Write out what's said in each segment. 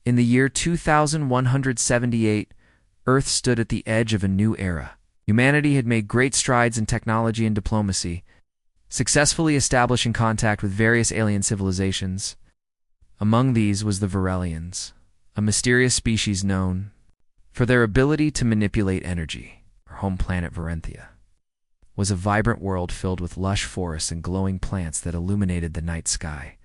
In the year 2178, Earth stood at the edge of a new era. Humanity had made great strides in technology and diplomacy, successfully establishing contact with various alien civilizations. Among these was the Varelians, a mysterious species known for their ability to manipulate energy. Our home planet Varenthia was a vibrant world filled with lush forests and glowing plants that illuminated the night sky.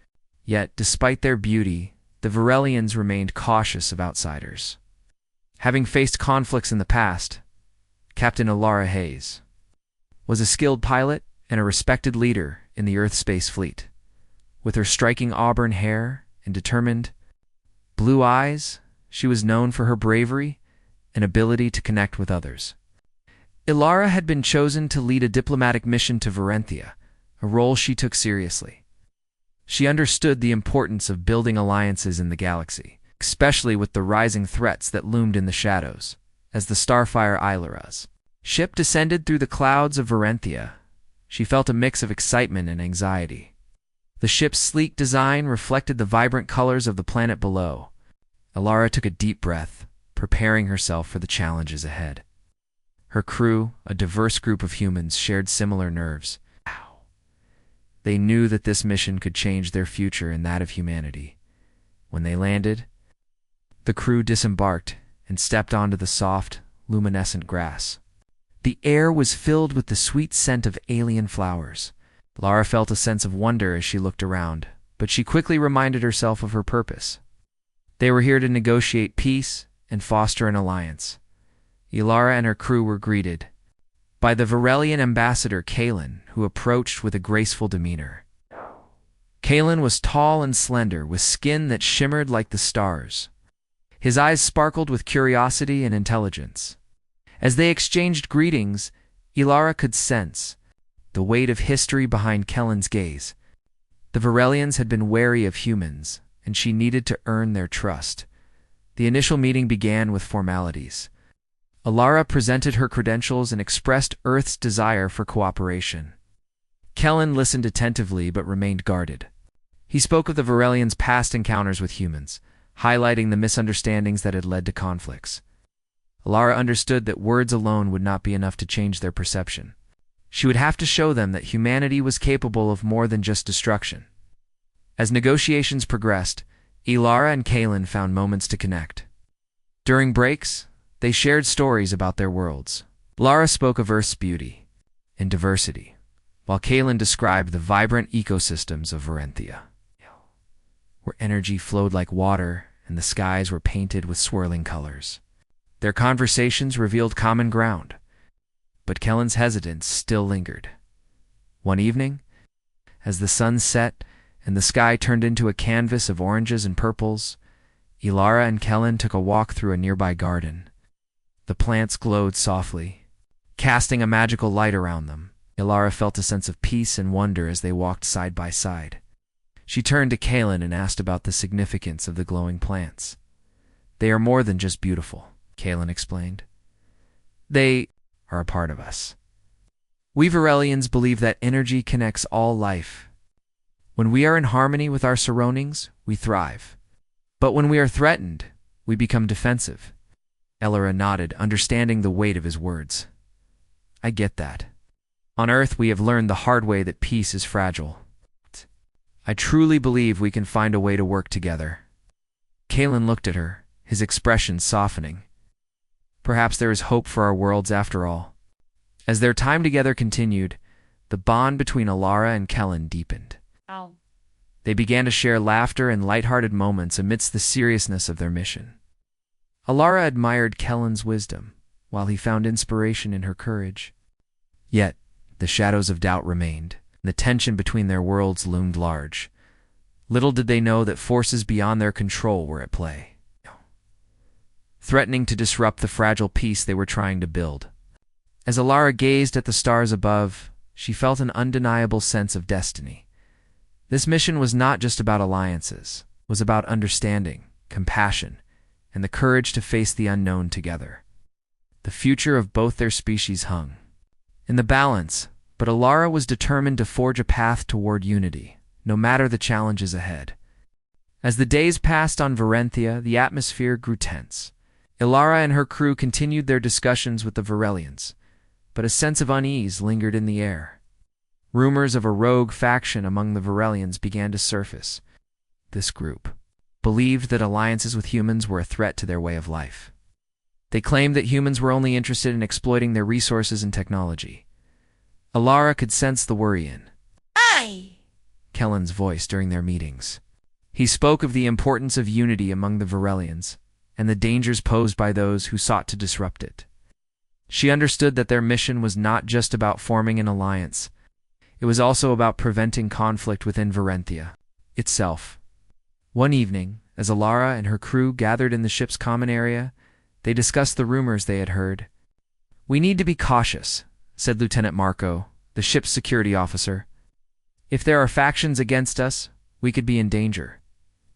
Yet, despite their beauty, the Varelians remained cautious of outsiders. Having faced conflicts in the past, Captain Alara Hayes was a skilled pilot and a respected leader in the Earth Space Fleet. With her striking auburn hair and determined blue eyes, she was known for her bravery and ability to connect with others. Ilara had been chosen to lead a diplomatic mission to Varenthia, a role she took seriously. She understood the importance of building alliances in the galaxy, especially with the rising threats that loomed in the shadows. As the Starfire Ilara's ship descended through the clouds of Varenthia, she felt a mix of excitement and anxiety. The ship's sleek design reflected the vibrant colors of the planet below. Ilara took a deep breath, preparing herself for the challenges ahead. Her crew, a diverse group of humans, shared similar nerves. They knew that this mission could change their future and that of humanity. When they landed, the crew disembarked and stepped onto the soft, luminescent grass. The air was filled with the sweet scent of alien flowers. Lara felt a sense of wonder as she looked around, but she quickly reminded herself of her purpose. They were here to negotiate peace and foster an alliance. Ilara and her crew were greeted by the Varelian ambassador Kalen, who approached with a graceful demeanor. Kalen was tall and slender, with skin that shimmered like the stars. His eyes sparkled with curiosity and intelligence. As they exchanged greetings, Ilara could sense the weight of history behind Kellen's gaze. The Varelians had been wary of humans, and she needed to earn their trust. The initial meeting began with formalities. Ilara presented her credentials and expressed Earth's desire for cooperation. Kellen listened attentively but remained guarded. He spoke of the Varelians' past encounters with humans, highlighting the misunderstandings that had led to conflicts. Ilara understood that words alone would not be enough to change their perception. She would have to show them that humanity was capable of more than just destruction. As negotiations progressed, Ilara and Kalen found moments to connect. During breaks, they shared stories about their worlds. Lara spoke of Earth's beauty and diversity, while Kalen described the vibrant ecosystems of Varenthia, where energy flowed like water and the skies were painted with swirling colors. Their conversations revealed common ground, but Kellen's hesitance still lingered. One evening, as the sun set and the sky turned into a canvas of oranges and purples, Ilara and Kellen took a walk through a nearby garden. The plants glowed softly, casting a magical light around them. Ilara felt a sense of peace and wonder as they walked side by side. She turned to Kalen and asked about the significance of the glowing plants. "They are more than just beautiful," Kalen explained. "They are a part of us. We Varelians believe that energy connects all life. When we are in harmony with our surroundings, we thrive. But when we are threatened, we become defensive." Ilara nodded, understanding the weight of his words. "I get that. On Earth, we have learned the hard way that peace is fragile. I truly believe we can find a way to work together." Kalen looked at her, his expression softening. Perhaps there is hope for our worlds after all. As their time together continued, the bond between Ilara and Kellen deepened. They began to share laughter and lighthearted moments amidst the seriousness of their mission. Ilara admired Kellen's wisdom, while he found inspiration in her courage. Yet, the shadows of doubt remained, and the tension between their worlds loomed large. Little did they know that forces beyond their control were at play, threatening to disrupt the fragile peace they were trying to build. As Ilara gazed at the stars above, she felt an undeniable sense of destiny. This mission was not just about alliances, it was about understanding, compassion, and the courage to face the unknown together. The future of both their species hung in the balance, but Ilara was determined to forge a path toward unity, no matter the challenges ahead. As the days passed on Varenthia, the atmosphere grew tense. Ilara and her crew continued their discussions with the Varelians, but a sense of unease lingered in the air. Rumors of a rogue faction among the Varelians began to surface. This group believed that alliances with humans were a threat to their way of life. They claimed that humans were only interested in exploiting their resources and technology. Ilara could sense the worry in Kellen's voice during their meetings. He spoke of the importance of unity among the Varelians and the dangers posed by those who sought to disrupt it. She understood that their mission was not just about forming an alliance. It was also about preventing conflict within Varenthia itself. One evening, as Ilara and her crew gathered in the ship's common area, they discussed the rumors they had heard. "We need to be cautious," said Lieutenant Marco, the ship's security officer. "If there are factions against us, we could be in danger."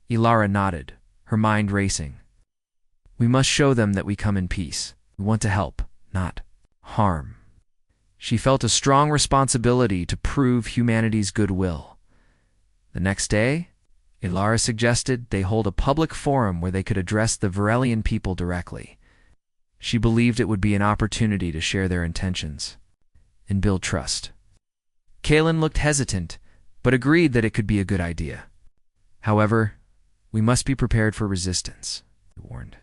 Ilara nodded, her mind racing. "We must show them that we come in peace. We want to help, not harm." She felt a strong responsibility to prove humanity's goodwill. The next day, Ilara suggested they hold a public forum where they could address the Varelian people directly. She believed it would be an opportunity to share their intentions and build trust. Kalen looked hesitant, but agreed that it could be a good idea. "However, we must be prepared for resistance," he warned.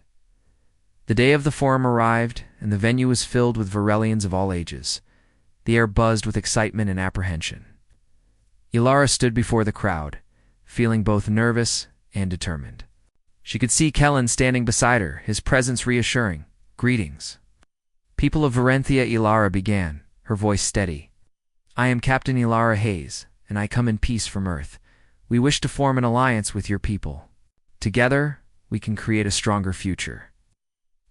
The day of the forum arrived, and the venue was filled with Varelians of all ages. The air buzzed with excitement and apprehension. Ilara stood before the crowd, feeling both nervous and determined. She could see Kellen standing beside her, his presence reassuring. "Greetings." "People of Varenthia," Ilara began, her voice steady. "I am Captain Ilara Hayes, and I come in peace from Earth. We wish to form an alliance with your people. Together, we can create a stronger future."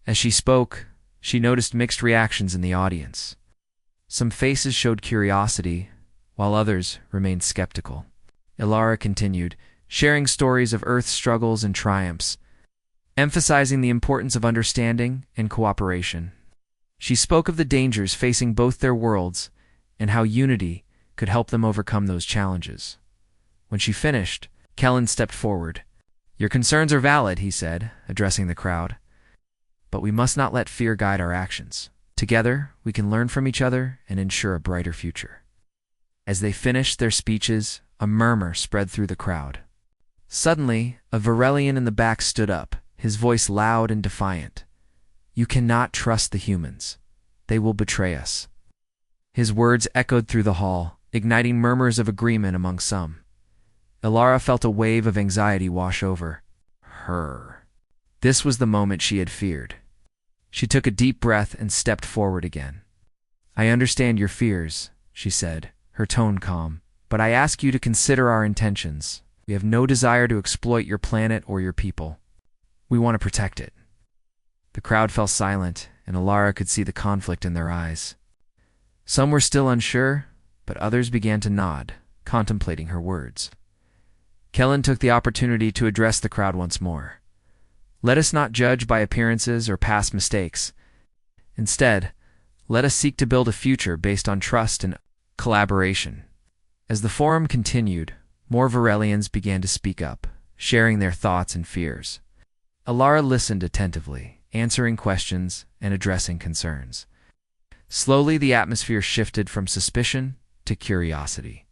As she spoke, she noticed mixed reactions in the audience. Some faces showed curiosity, while others remained skeptical. Ilara continued, sharing stories of Earth's struggles and triumphs, emphasizing the importance of understanding and cooperation. She spoke of the dangers facing both their worlds and how unity could help them overcome those challenges. When she finished, Kellen stepped forward. "Your concerns are valid," he said, addressing the crowd. "But we must not let fear guide our actions. Together, we can learn from each other and ensure a brighter future." As they finished their speeches, a murmur spread through the crowd. Suddenly, a Varelian in the back stood up, his voice loud and defiant. "You cannot trust the humans. They will betray us." His words echoed through the hall, igniting murmurs of agreement among some. Ilara felt a wave of anxiety wash over her. This was the moment she had feared. She took a deep breath and stepped forward again. "I understand your fears," she said, her tone calm, "but I ask you to consider our intentions. We have no desire to exploit your planet or your people. We want to protect it." The crowd fell silent, and Ilara could see the conflict in their eyes. Some were still unsure, but others began to nod, contemplating her words. Kellen took the opportunity to address the crowd once more. "Let us not judge by appearances or past mistakes. Instead, let us seek to build a future based on trust and collaboration." As the forum continued, more Varelians began to speak up, sharing their thoughts and fears. Ilara listened attentively, answering questions and addressing concerns. Slowly, the atmosphere shifted from suspicion to curiosity.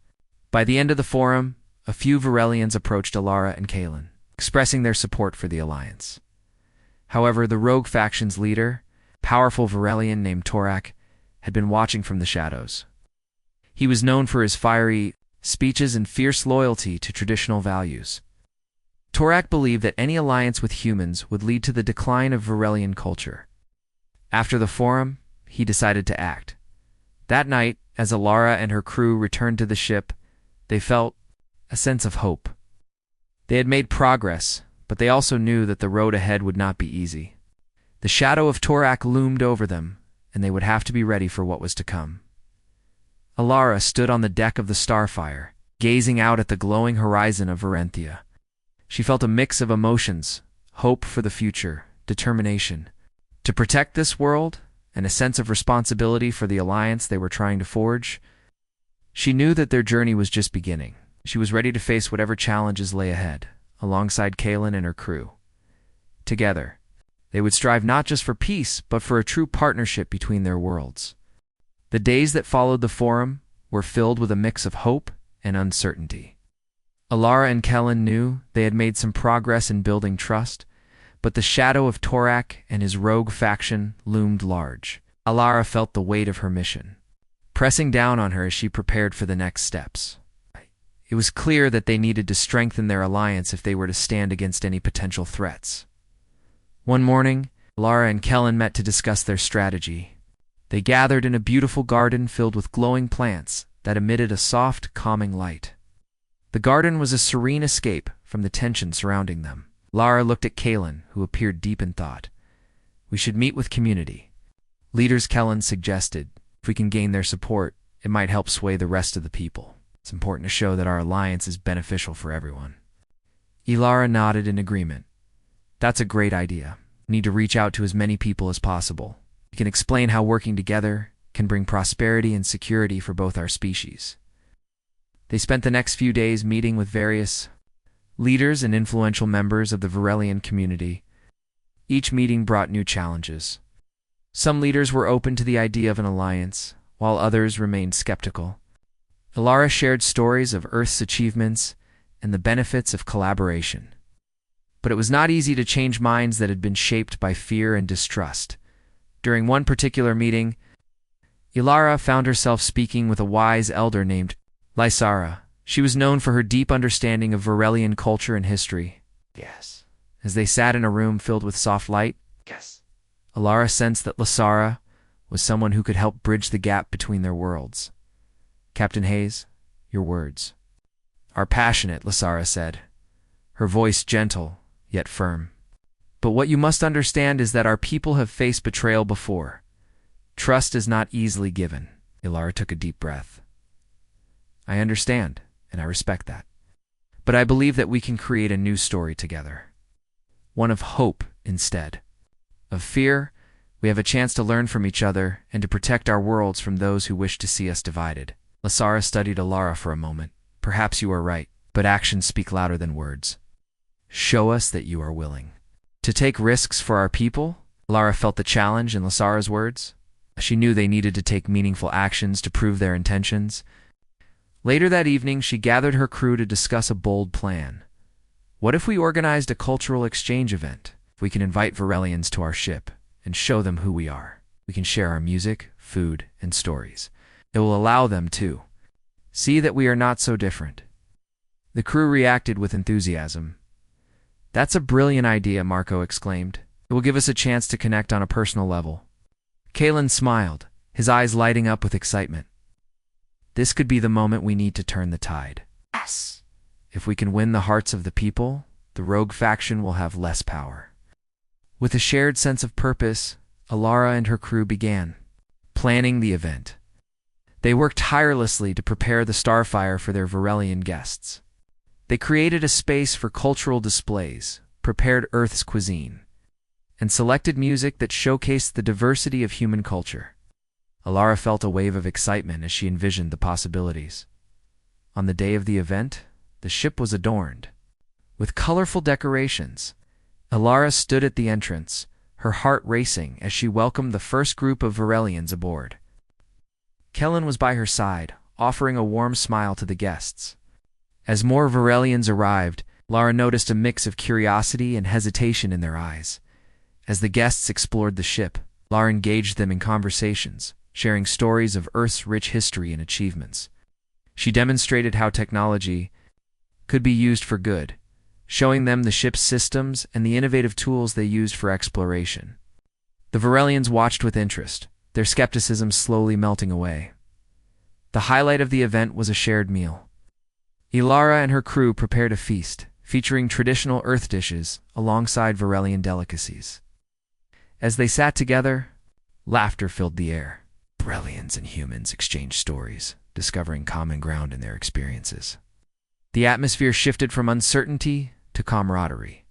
By the end of the forum, a few Varelians approached Ilara and Kalen, expressing their support for the alliance. However, the rogue faction's leader, powerful Varelian named Torak, had been watching from the shadows. He was known for his fiery speeches and fierce loyalty to traditional values. Torak believed that any alliance with humans would lead to the decline of Varelian culture. After the forum, he decided to act. That night, as Ilara and her crew returned to the ship, they felt a sense of hope. They had made progress, but they also knew that the road ahead would not be easy. The shadow of Torak loomed over them, and they would have to be ready for what was to come. Ilara stood on the deck of the Starfire, gazing out at the glowing horizon of Varenthia. She felt a mix of emotions, hope for the future, determination to protect this world, and a sense of responsibility for the alliance they were trying to forge. She knew that their journey was just beginning. She was ready to face whatever challenges lay ahead, alongside Kaelin and her crew. Together, they would strive not just for peace, but for a true partnership between their worlds. The days that followed the forum were filled with a mix of hope and uncertainty. Alara and Kellen knew they had made some progress in building trust, but the shadow of Torak and his rogue faction loomed large. Alara felt the weight of her mission, pressing down on her as she prepared for the next steps. It was clear that they needed to strengthen their alliance if they were to stand against any potential threats. One morning, Alara and Kellen met to discuss their strategy. They gathered in a beautiful garden filled with glowing plants that emitted a soft, calming light. The garden was a serene escape from the tension surrounding them. Lara looked at Kaelin, who appeared deep in thought. "We should meet with community leaders," Kellen suggested. "If we can gain their support, it might help sway the rest of the people. It's important to show that our alliance is beneficial for everyone." Ilara nodded in agreement. "That's a great idea. We need to reach out to as many people as possible. We can explain how working together can bring prosperity and security for both our species." They spent the next few days meeting with various leaders and influential members of the Varelian community. Each meeting brought new challenges. Some leaders were open to the idea of an alliance, while others remained skeptical. Ilara shared stories of Earth's achievements and the benefits of collaboration. But it was not easy to change minds that had been shaped by fear and distrust. During one particular meeting, Ilara found herself speaking with a wise elder named Lysara. She was known for her deep understanding of Varelian culture and history. "Yes." As they sat in a room filled with soft light, "Yes." Ilara sensed that Lysara was someone who could help bridge the gap between their worlds. "Captain Hayes, your words are passionate," Lysara said, her voice gentle yet firm. "But what you must understand is that our people have faced betrayal before. Trust is not easily given." Ilara took a deep breath. "I understand, and I respect that. But I believe that we can create a new story together. One of hope instead of fear. We have a chance to learn from each other and to protect our worlds from those who wish to see us divided." Lysara studied Ilara for a moment. "Perhaps you are right, but actions speak louder than words. Show us that you are willing to take risks for our people." Ilara felt the challenge in Lysara's words. She knew they needed to take meaningful actions to prove their intentions. Later that evening, she gathered her crew to discuss a bold plan. "What if we organized a cultural exchange event? We can invite Varelians to our ship and show them who we are. We can share our music, food, and stories. It will allow them to see that we are not so different." The crew reacted with enthusiasm. "That's a brilliant idea," Marco exclaimed. "It will give us a chance to connect on a personal level." Kaelin smiled, his eyes lighting up with excitement. "This could be the moment we need to turn the tide. Yes! If we can win the hearts of the people, the rogue faction will have less power." With a shared sense of purpose, Ilara and her crew began planning the event. They worked tirelessly to prepare the Starfire for their Varelian guests. They created a space for cultural displays, prepared Earth's cuisine, and selected music that showcased the diversity of human culture. Ilara felt a wave of excitement as she envisioned the possibilities. On the day of the event, the ship was adorned with colorful decorations. Ilara stood at the entrance, her heart racing as she welcomed the first group of Varelians aboard. Kellen was by her side, offering a warm smile to the guests. As more Varelians arrived, Lara noticed a mix of curiosity and hesitation in their eyes. As the guests explored the ship, Lara engaged them in conversations, sharing stories of Earth's rich history and achievements. She demonstrated how technology could be used for good, showing them the ship's systems and the innovative tools they used for exploration. The Varelians watched with interest, their skepticism slowly melting away. The highlight of the event was a shared meal. Ilara and her crew prepared a feast, featuring traditional Earth dishes alongside Varelian delicacies. As they sat together, laughter filled the air. Varelians and humans exchanged stories, discovering common ground in their experiences. The atmosphere shifted from uncertainty to camaraderie.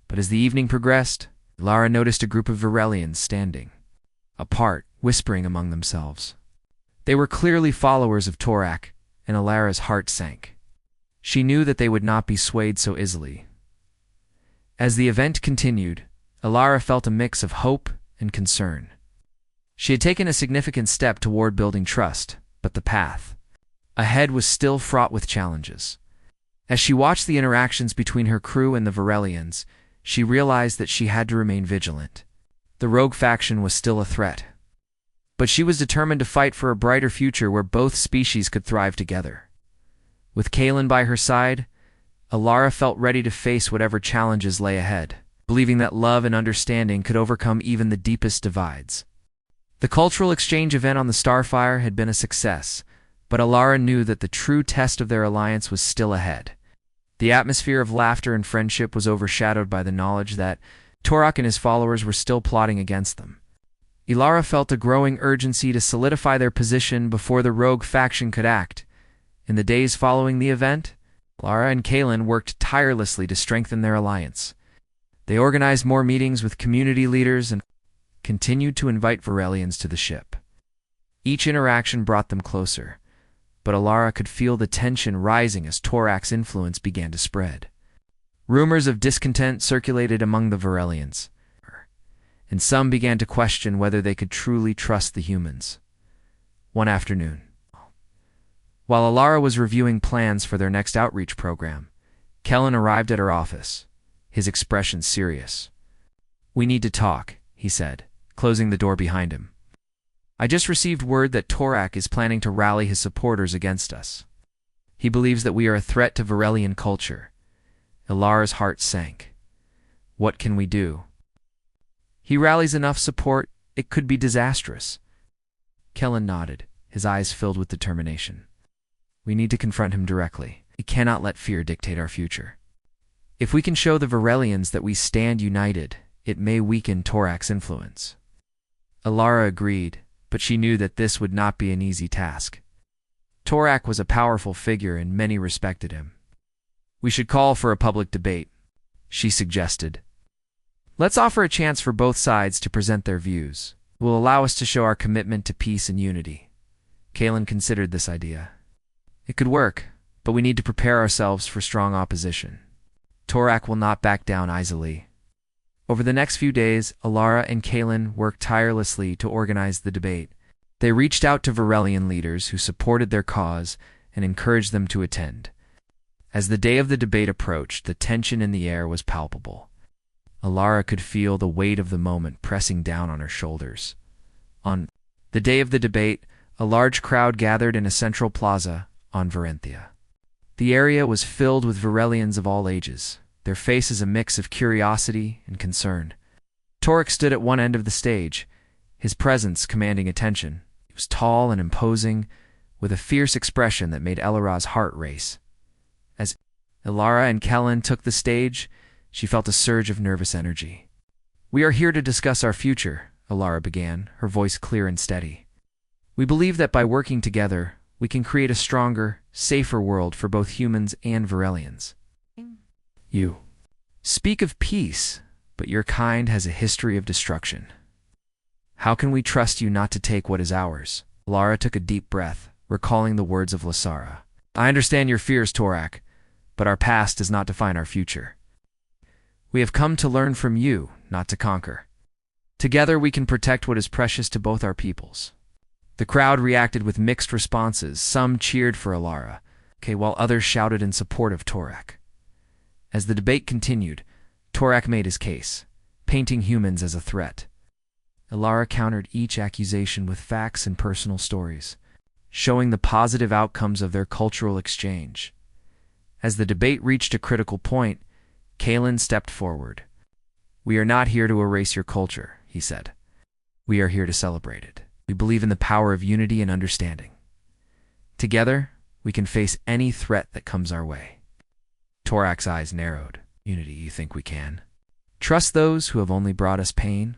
But as the evening progressed, Lara noticed a group of Varelians standing apart, whispering among themselves. They were clearly followers of Torak, and Ilara's heart sank. She knew that they would not be swayed so easily. As the event continued, Alara felt a mix of hope and concern. She had taken a significant step toward building trust, but the path ahead was still fraught with challenges. As she watched the interactions between her crew and the Varelians, she realized that she had to remain vigilant. The rogue faction was still a threat, but she was determined to fight for a brighter future where both species could thrive together. With Kaelin by her side, Alara felt ready to face whatever challenges lay ahead, believing that love and understanding could overcome even the deepest divides. The cultural exchange event on the Starfire had been a success, but Alara knew that the true test of their alliance was still ahead. The atmosphere of laughter and friendship was overshadowed by the knowledge that Torak and his followers were still plotting against them. Alara felt a growing urgency to solidify their position before the rogue faction could act. In the days following the event, Alara and Kaelin worked tirelessly to strengthen their alliance. They organized more meetings with community leaders and continued to invite Varelians to the ship. Each interaction brought them closer, but Alara could feel the tension rising as Torak's influence began to spread. Rumors of discontent circulated among the Varelians, and some began to question whether they could truly trust the humans. One afternoon, while Alara was reviewing plans for their next outreach program, Kellen arrived at her office, his expression serious. "We need to talk," he said, closing the door behind him. "I just received word that Torak is planning to rally his supporters against us. He believes that we are a threat to Varelian culture." Alara's heart sank. "What can we do?" "He rallies enough support, it could be disastrous." Kellen nodded, his eyes filled with determination. "We need to confront him directly. We cannot let fear dictate our future. If we can show the Varelians that we stand united, it may weaken Torak's influence." Alara agreed, but she knew that this would not be an easy task. Torak was a powerful figure and many respected him. "We should call for a public debate," she suggested. "Let's offer a chance for both sides to present their views. It will allow us to show our commitment to peace and unity." Kaelin considered this idea. "It could work, but we need to prepare ourselves for strong opposition. Torak will not back down easily." Over the next few days, Alara and Kaelin worked tirelessly to organize the debate. They reached out to Varelian leaders who supported their cause and encouraged them to attend. As the day of the debate approached, the tension in the air was palpable. Alara could feel the weight of the moment pressing down on her shoulders. On the day of the debate, a large crowd gathered in a central plaza on Varenthia. The area was filled with Varelians of all ages, their faces a mix of curiosity and concern. Torak stood at one end of the stage, his presence commanding attention. He was tall and imposing, with a fierce expression that made Alara's heart race. As Alara and Kellen took the stage, she felt a surge of nervous energy. "We are here to discuss our future," Alara began, her voice clear and steady. "We believe that by working together, we can create a stronger, safer world for both humans and Varelians. You speak of peace, but your kind has a history of destruction. How can we trust you not to take what is ours?" Alara took a deep breath, recalling the words of Lasara. "I understand your fears, Torak, but our past does not define our future. We have come to learn from you, not to conquer. Together we can protect what is precious to both our peoples." The crowd reacted with mixed responses. Some cheered for Alara, while others shouted in support of Torak. As the debate continued, Torak made his case, painting humans as a threat. Alara countered each accusation with facts and personal stories, showing the positive outcomes of their cultural exchange. As the debate reached a critical point, Kaelin stepped forward. "We are not here to erase your culture," he said. "We are here to celebrate it. We believe in the power of unity and understanding. Together, we can face any threat that comes our way." Torak's eyes narrowed. "Unity, you think we can? Trust those who have only brought us pain?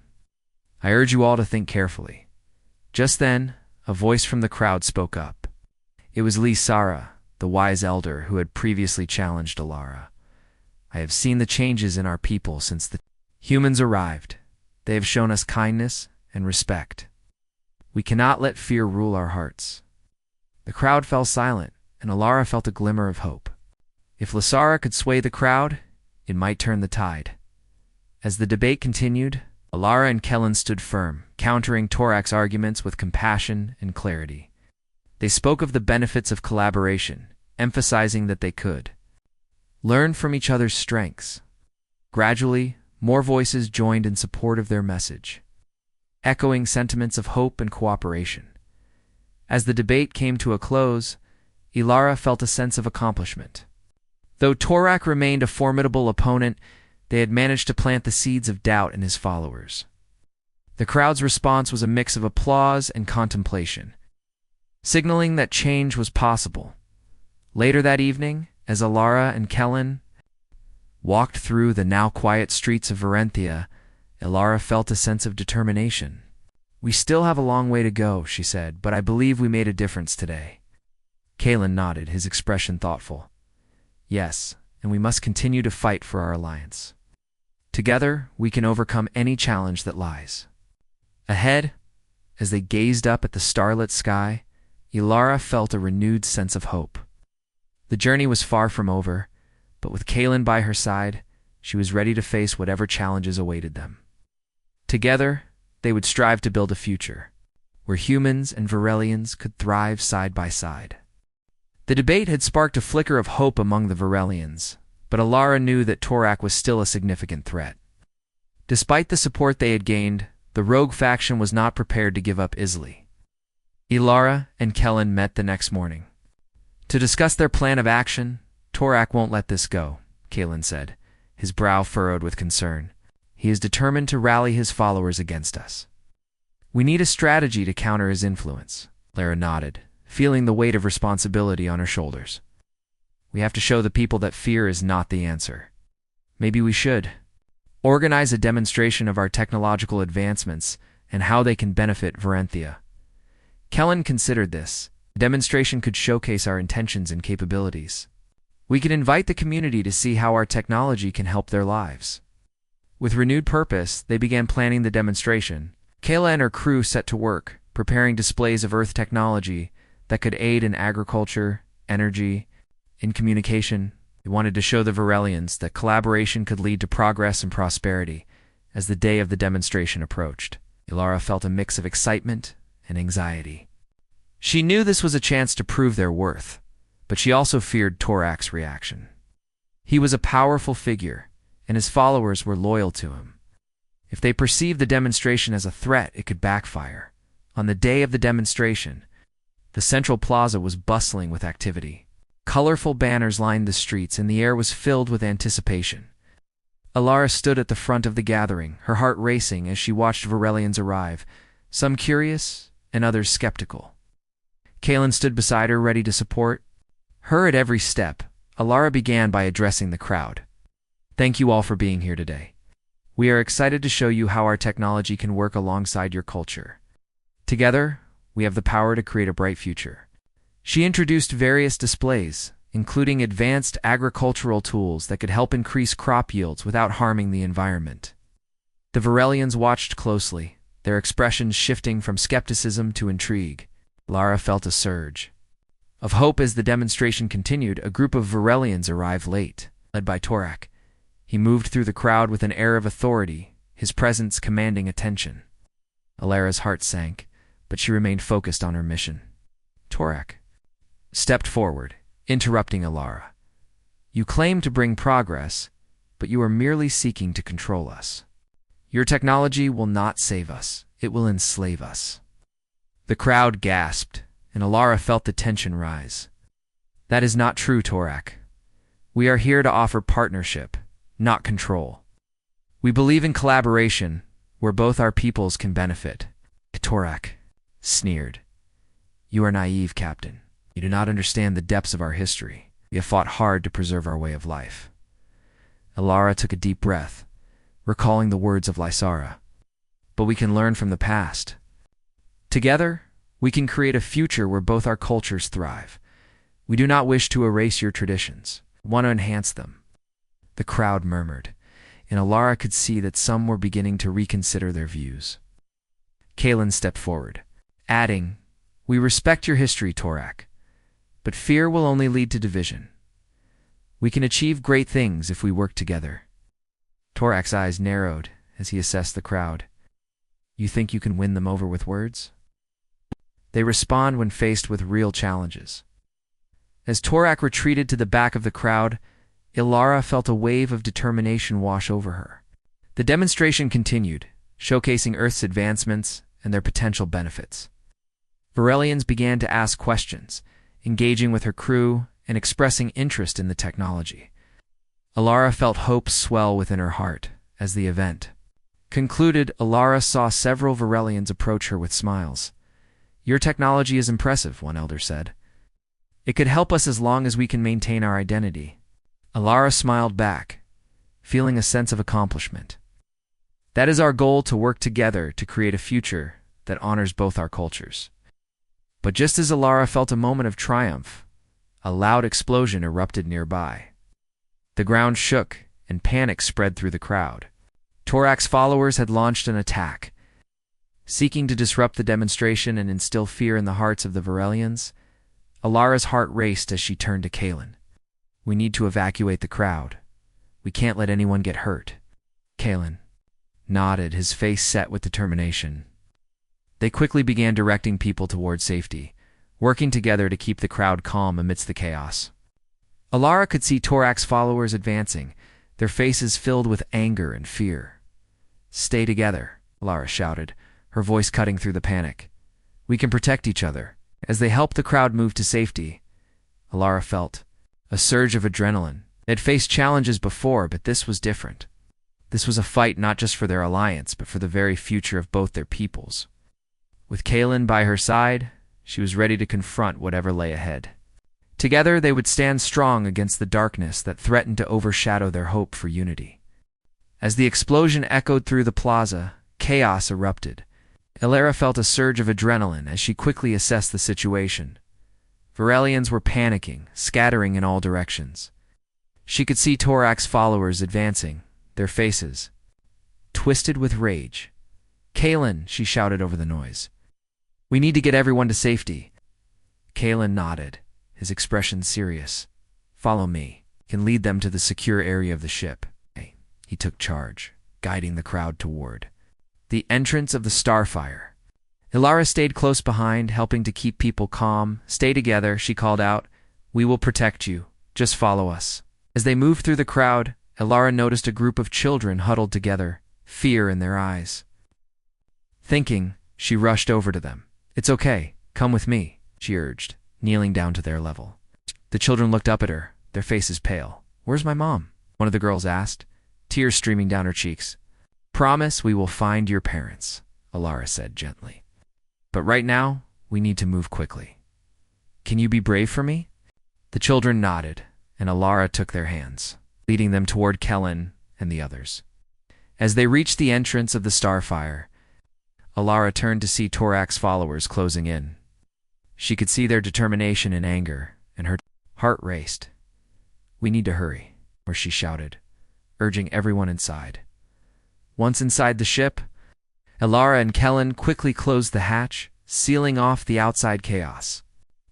I urge you all to think carefully." Just then, a voice from the crowd spoke up. It was Lisara, the wise elder who had previously challenged Alara. "I have seen the changes in our people since the humans arrived. They have shown us kindness and respect. We cannot let fear rule our hearts." The crowd fell silent, and Alara felt a glimmer of hope. If Lasara could sway the crowd, it might turn the tide. As the debate continued, Alara and Kellen stood firm, countering Torak's arguments with compassion and clarity. They spoke of the benefits of collaboration, emphasizing that they could learn from each other's strengths. Gradually, more voices joined in support of their message, echoing sentiments of hope and cooperation. As the debate came to a close, Ilara felt a sense of accomplishment. Though Torak remained a formidable opponent, they had managed to plant the seeds of doubt in his followers. The crowd's response was a mix of applause and contemplation, signaling that change was possible. Later that evening, as Alara and Kellen walked through the now quiet streets of Varenthia, Ilara felt a sense of determination. "We still have a long way to go," she said, "but I believe we made a difference today." Kalen nodded, his expression thoughtful. "Yes, and we must continue to fight for our alliance. Together, we can overcome any challenge that lies ahead." As they gazed up at the starlit sky, Ilara felt a renewed sense of hope. The journey was far from over, but with Kalen by her side, she was ready to face whatever challenges awaited them. Together, they would strive to build a future where humans and Varelians could thrive side by side. The debate had sparked a flicker of hope among the Varelians, but Alara knew that Torak was still a significant threat. Despite the support they had gained, the rogue faction was not prepared to give up easily. Ilara and Kellen met the next morning to discuss their plan of action. "Torak won't let this go," Kalen said, his brow furrowed with concern. "He is determined to rally his followers against us. We need a strategy to counter his influence." Lara nodded, feeling the weight of responsibility on her shoulders. "We have to show the people that fear is not the answer. Maybe we should organize a demonstration of our technological advancements and how they can benefit Varenthia." Kellen considered this. A demonstration could showcase our intentions and capabilities. We could invite the community to see how our technology can help their lives. With renewed purpose, they began planning the demonstration. Kayla and her crew set to work, preparing displays of Earth technology that could aid in agriculture, energy, and communication. They wanted to show the Varelians that collaboration could lead to progress and prosperity. As the day of the demonstration approached, Ilara felt a mix of excitement and anxiety. She knew this was a chance to prove their worth, but she also feared Torak's reaction. He was a powerful figure, and his followers were loyal to him. If they perceived the demonstration as a threat, it could backfire. On the day of the demonstration, the central plaza was bustling with activity. Colorful banners lined the streets, and the air was filled with anticipation. Alara stood at the front of the gathering, her heart racing as she watched Varelians arrive, some curious and others skeptical. Kalen stood beside her, ready to support her at every step. Alara began by addressing the crowd. "Thank you all for being here today. We are excited to show you how our technology can work alongside your culture. Together, we have the power to create a bright future." She introduced various displays, including advanced agricultural tools that could help increase crop yields without harming the environment. The Varelians watched closely, their expressions shifting from skepticism to intrigue. Lara felt a surge of hope as the demonstration continued. A group of Varelians arrived late, led by Torak. He moved through the crowd with an air of authority, his presence commanding attention. Alara's heart sank, but she remained focused on her mission. Torak stepped forward, interrupting Alara. "You claim to bring progress, but you are merely seeking to control us. Your technology will not save us, it will enslave us." The crowd gasped, and Alara felt the tension rise. "That is not true, Torak. We are here to offer partnership, not control. We believe in collaboration, where both our peoples can benefit." Torak sneered. "You are naive, Captain. You do not understand the depths of our history. We have fought hard to preserve our way of life." Alara took a deep breath, recalling the words of Lysara. "But we can learn from the past. Together, we can create a future where both our cultures thrive. We do not wish to erase your traditions. We want to enhance them." The crowd murmured, and Alara could see that some were beginning to reconsider their views. Kalen stepped forward, adding, "We respect your history, Torak, but fear will only lead to division. We can achieve great things if we work together. Torak's eyes narrowed as he assessed the crowd. You think you can win them over with words? They respond when faced with real challenges. As Torak retreated to the back of the crowd, Ilara felt a wave of determination wash over her. The demonstration continued, showcasing Earth's advancements and their potential benefits. Varelians began to ask questions, engaging with her crew and expressing interest in the technology. Ilara felt hope swell within her heart as the event concluded. Ilara saw several Varelians approach her with smiles. Your technology is impressive, one elder said. It could help us as long as we can maintain our identity. Ilara smiled back, feeling a sense of accomplishment. That is our goal, to work together to create a future that honors both our cultures. But just as Ilara felt a moment of triumph, a loud explosion erupted nearby. The ground shook and panic spread through the crowd. Torak's followers had launched an attack. Seeking to disrupt the demonstration and instill fear in the hearts of the Varelians, Ilara's heart raced as she turned to Kalen. We need to evacuate the crowd. We can't let anyone get hurt. Kalen nodded, his face set with determination. They quickly began directing people toward safety, working together to keep the crowd calm amidst the chaos. Ilara could see Torak's followers advancing, their faces filled with anger and fear. Stay together, Ilara shouted, her voice cutting through the panic. We can protect each other. As they helped the crowd move to safety, Ilara felt a surge of adrenaline. They had faced challenges before, but this was different. This was a fight not just for their alliance, but for the very future of both their peoples. With Kalen by her side, she was ready to confront whatever lay ahead. Together, they would stand strong against the darkness that threatened to overshadow their hope for unity. As the explosion echoed through the plaza, chaos erupted. Ilara felt a surge of adrenaline as she quickly assessed the situation. Varelians were panicking, scattering in all directions. She could see Torak's followers advancing, their faces twisted with rage. Kalen, she shouted over the noise. We need to get everyone to safety. Kalen nodded, his expression serious. Follow me. Can lead them to the secure area of the ship. He took charge, guiding the crowd toward the entrance of the Starfire. Ilara stayed close behind, helping to keep people calm. Stay together, she called out. We will protect you. Just follow us. As they moved through the crowd, Ilara noticed a group of children huddled together, fear in their eyes. Thinking, she rushed over to them. It's okay. Come with me, she urged, kneeling down to their level. The children looked up at her, their faces pale. Where's my mom? One of the girls asked, tears streaming down her cheeks. Promise we will find your parents, Ilara said gently. But right now, we need to move quickly. Can you be brave for me? The children nodded, and Ilara took their hands, leading them toward Kellen and the others. As they reached the entrance of the Starfire, Ilara turned to see Torak's followers closing in. She could see their determination and anger, and her heart raced. We need to hurry, or she shouted, urging everyone inside. Once inside the ship, Ilara and Kellen quickly closed the hatch, sealing off the outside chaos.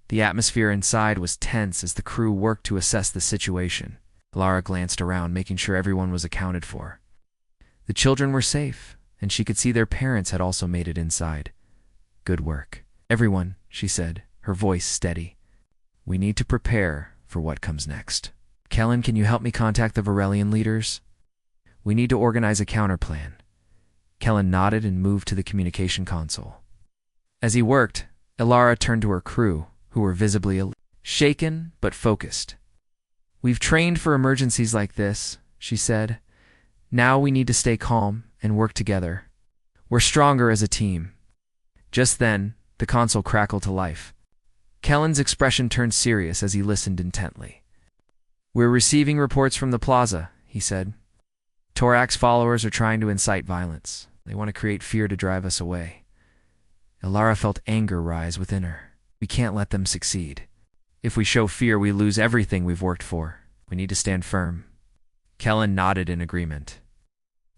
The atmosphere inside was tense as the crew worked to assess the situation. Ilara glanced around, making sure everyone was accounted for. The children were safe, and she could see their parents had also made it inside. Good work. Everyone, she said, her voice steady. We need to prepare for what comes next. Kellen, can you help me contact the Varelian leaders? We need to organize a counterplan. Kellen nodded and moved to the communication console. As he worked, Ilara turned to her crew, who were visibly shaken but focused. We've trained for emergencies like this, she said. Now we need to stay calm and work together. We're stronger as a team. Just then, the console crackled to life. Kellen's expression turned serious as he listened intently. We're receiving reports from the plaza, he said. Torak's followers are trying to incite violence. They want to create fear to drive us away. Ilara felt anger rise within her. We can't let them succeed. If we show fear, we lose everything we've worked for. We need to stand firm. Kellen nodded in agreement.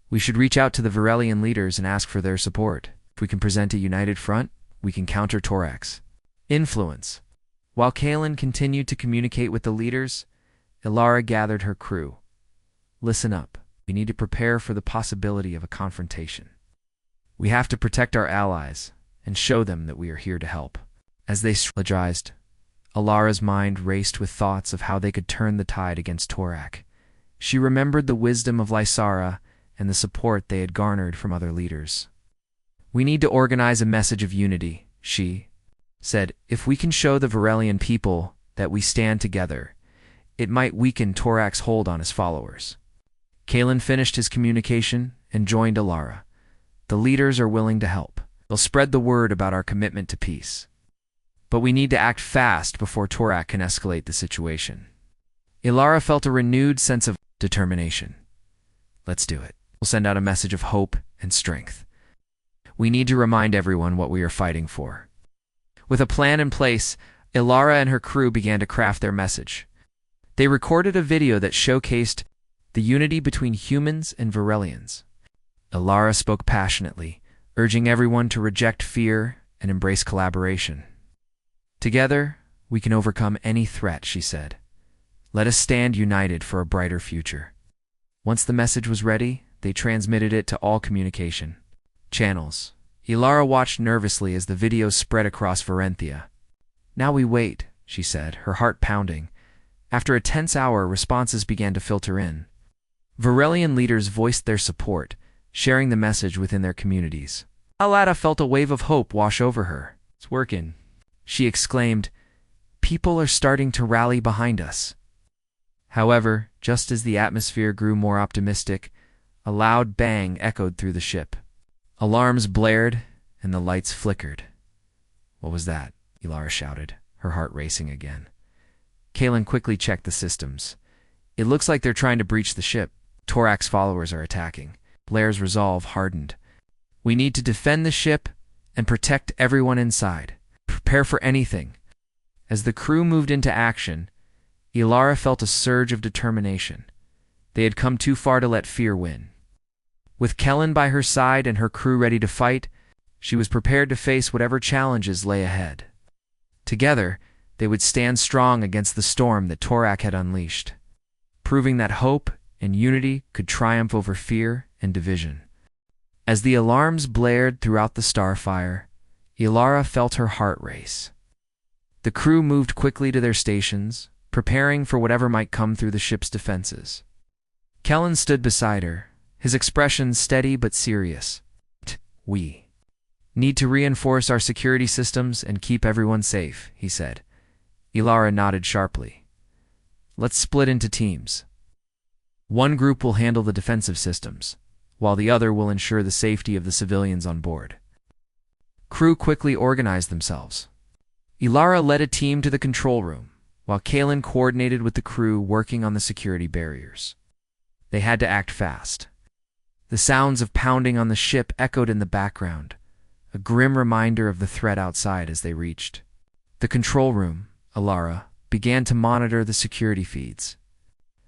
We should reach out to the Varelian leaders and ask for their support. If we can present a united front, we can counter Torak's influence. While Kalen continued to communicate with the leaders, Ilara gathered her crew. "Listen up. We need to prepare for the possibility of a confrontation. We have to protect our allies and show them that we are here to help." As they strategized, Ilara's mind raced with thoughts of how they could turn the tide against Torak. She remembered the wisdom of Lysara and the support they had garnered from other leaders. "We need to organize a message of unity," she said. "If we can show the Varelian people that we stand together, it might weaken Torak's hold on his followers." Kalen finished his communication and joined Ilara. "The leaders are willing to help. They'll spread the word about our commitment to peace. But we need to act fast before Torak can escalate the situation." Ilara felt a renewed sense of determination. "Let's do it. We'll send out a message of hope and strength. We need to remind everyone what we are fighting for." With a plan in place, Ilara and her crew began to craft their message. They recorded a video that showcased the unity between humans and Varelians. Ilara spoke passionately, urging everyone to reject fear and embrace collaboration. "Together, we can overcome any threat," she said. "Let us stand united for a brighter future." Once the message was ready, they transmitted it to all communication channels. Ilara watched nervously as the video spread across Varenthia. "Now we wait," she said, her heart pounding. After a tense hour, responses began to filter in. Varelian leaders voiced their support, sharing the message within their communities. Alada felt a wave of hope wash over her. "It's working," she exclaimed. "People are starting to rally behind us." However, just as the atmosphere grew more optimistic, a loud bang echoed through the ship. Alarms blared, and the lights flickered. "What was that?" Ilara shouted, her heart racing again. Kalen quickly checked the systems. "It looks like they're trying to breach the ship. Torak's followers are attacking." Blair's resolve hardened. "We need to defend the ship and protect everyone inside. Prepare for anything." As the crew moved into action, Ilara felt a surge of determination. They had come too far to let fear win. With Kellen by her side and her crew ready to fight, she was prepared to face whatever challenges lay ahead. Together, they would stand strong against the storm that Torak had unleashed, proving that hope and unity could triumph over fear and division. As the alarms blared throughout the starfire, Ilara felt her heart race. The crew moved quickly to their stations, preparing for whatever might come through the ship's defenses. Kellen stood beside her, his expression steady but serious. "We need to reinforce our security systems and keep everyone safe," he said. Ilara nodded sharply. "Let's split into teams. One group will handle the defensive systems, while the other will ensure the safety of the civilians on board." Crew quickly organized themselves. Ilara led a team to the control room, while Kalen coordinated with the crew working on the security barriers. They had to act fast. The sounds of pounding on the ship echoed in the background, a grim reminder of the threat outside as they reached the control room. Ilara began to monitor the security feeds.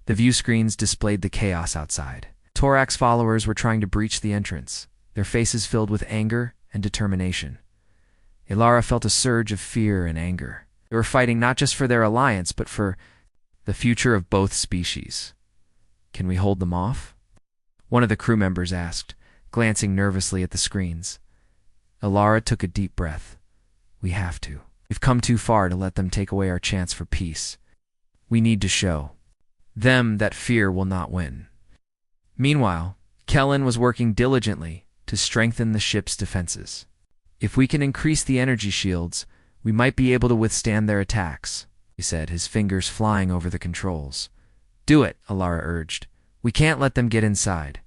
The view screens displayed the chaos outside. Torak's followers were trying to breach the entrance, their faces filled with anger and determination. Ilara felt a surge of fear and anger. They were fighting not just for their alliance, but for the future of both species. "Can we hold them off?" one of the crew members asked, glancing nervously at the screens. Ilara took a deep breath. "We have to. We've come too far to let them take away our chance for peace. We need to show them that fear will not win." Meanwhile, Kellen was working diligently to strengthen the ship's defenses. "If we can increase the energy shields, we might be able to withstand their attacks," he said, his fingers flying over the controls. "Do it," Ilara urged. "We can't let them get inside."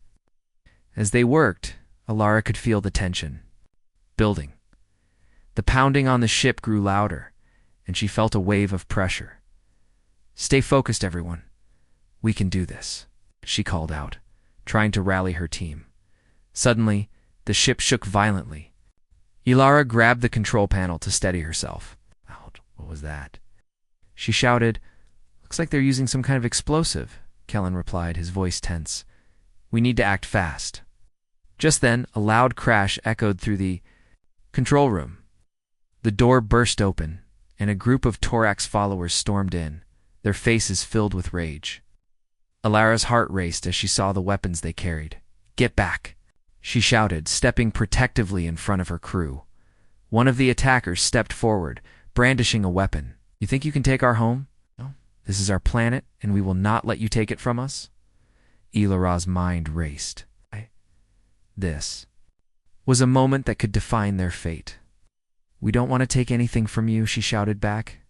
As they worked, Ilara could feel the tension building. The pounding on the ship grew louder, and she felt a wave of pressure. "Stay focused, everyone. We can do this," she called out, trying to rally her team. Suddenly, the ship shook violently. Ilara grabbed the control panel to steady herself. "Ouch, what was that?" she shouted. "Looks like they're using some kind of explosive," Kellen replied, his voice tense. "We need to act fast." Just then, a loud crash echoed through the control room. The door burst open, and a group of Torak's followers stormed in, their faces filled with rage. Alara's heart raced as she saw the weapons they carried. "Get back!" she shouted, stepping protectively in front of her crew. One of the attackers stepped forward, brandishing a weapon. "You think you can take our home? No. This is our planet, and we will not let you take it from us?" Alara's mind raced. This was a moment that could define their fate. "We don't want to take anything from you," she shouted back.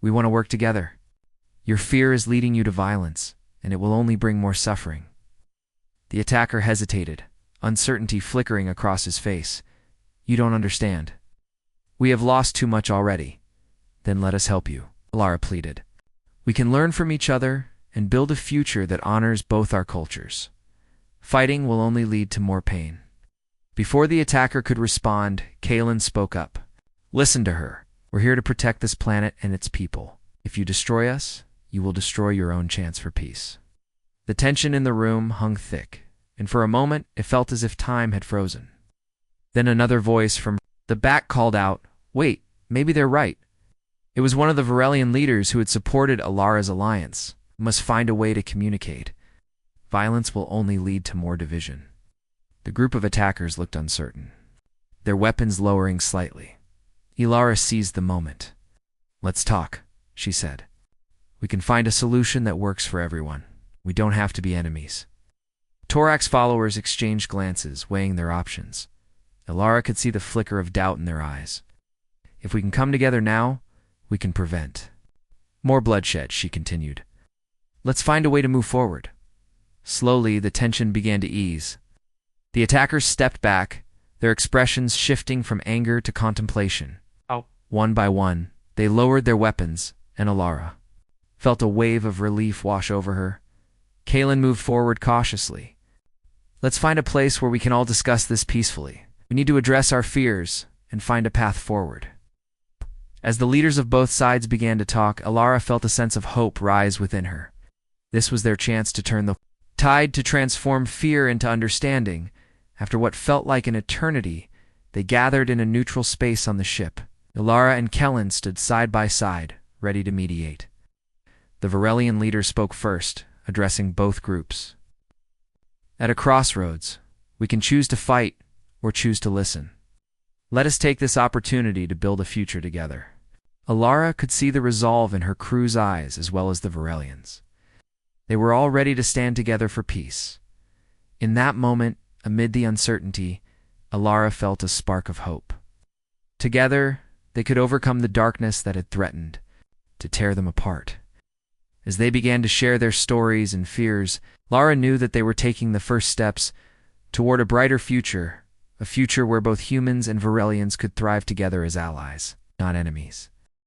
"We want to work together. Your fear is leading you to violence, and it will only bring more suffering." The attacker hesitated, uncertainty flickering across his face. "You don't understand. We have lost too much already." "Then let us help you," Alara pleaded. "We can learn from each other and build a future that honors both our cultures. Fighting will only lead to more pain." Before the attacker could respond, Kalen spoke up. "Listen to her. We're here to protect this planet and its people. If you destroy us, you will destroy your own chance for peace." The tension in the room hung thick, and for a moment it felt as if time had frozen. Then another voice from the back called out, "Wait, maybe they're right." It was one of the Varelian leaders who had supported Alara's alliance. "We must find a way to communicate. Violence will only lead to more division." The group of attackers looked uncertain, their weapons lowering slightly. Alara seized the moment. "Let's talk," she said. "We can find a solution that works for everyone. We don't have to be enemies." Torak's followers exchanged glances, weighing their options. Alara could see the flicker of doubt in their eyes. "If we can come together now, we can prevent more bloodshed," she continued. "Let's find a way to move forward." Slowly, the tension began to ease. The attackers stepped back, their expressions shifting from anger to contemplation. One by one, they lowered their weapons, and Alara felt a wave of relief wash over her. Kalen moved forward cautiously. "Let's find a place where we can all discuss this peacefully. We need to address our fears and find a path forward." As the leaders of both sides began to talk, Alara felt a sense of hope rise within her. This was their chance to turn the tide, to transform fear into understanding. After what felt like an eternity, they gathered in a neutral space on the ship. Alara and Kellen stood side by side, ready to mediate. The Varelian leader spoke first, addressing both groups. "At a crossroads, we can choose to fight or choose to listen. Let us take this opportunity to build a future together." Alara could see the resolve in her crew's eyes as well as the Varelians. They were all ready to stand together for peace. In that moment, amid the uncertainty, Alara felt a spark of hope. Together, they could overcome the darkness that had threatened to tear them apart. As they began to share their stories and fears, Alara knew that they were taking the first steps toward a brighter future, a future where both humans and Varelians could thrive together as allies, not enemies.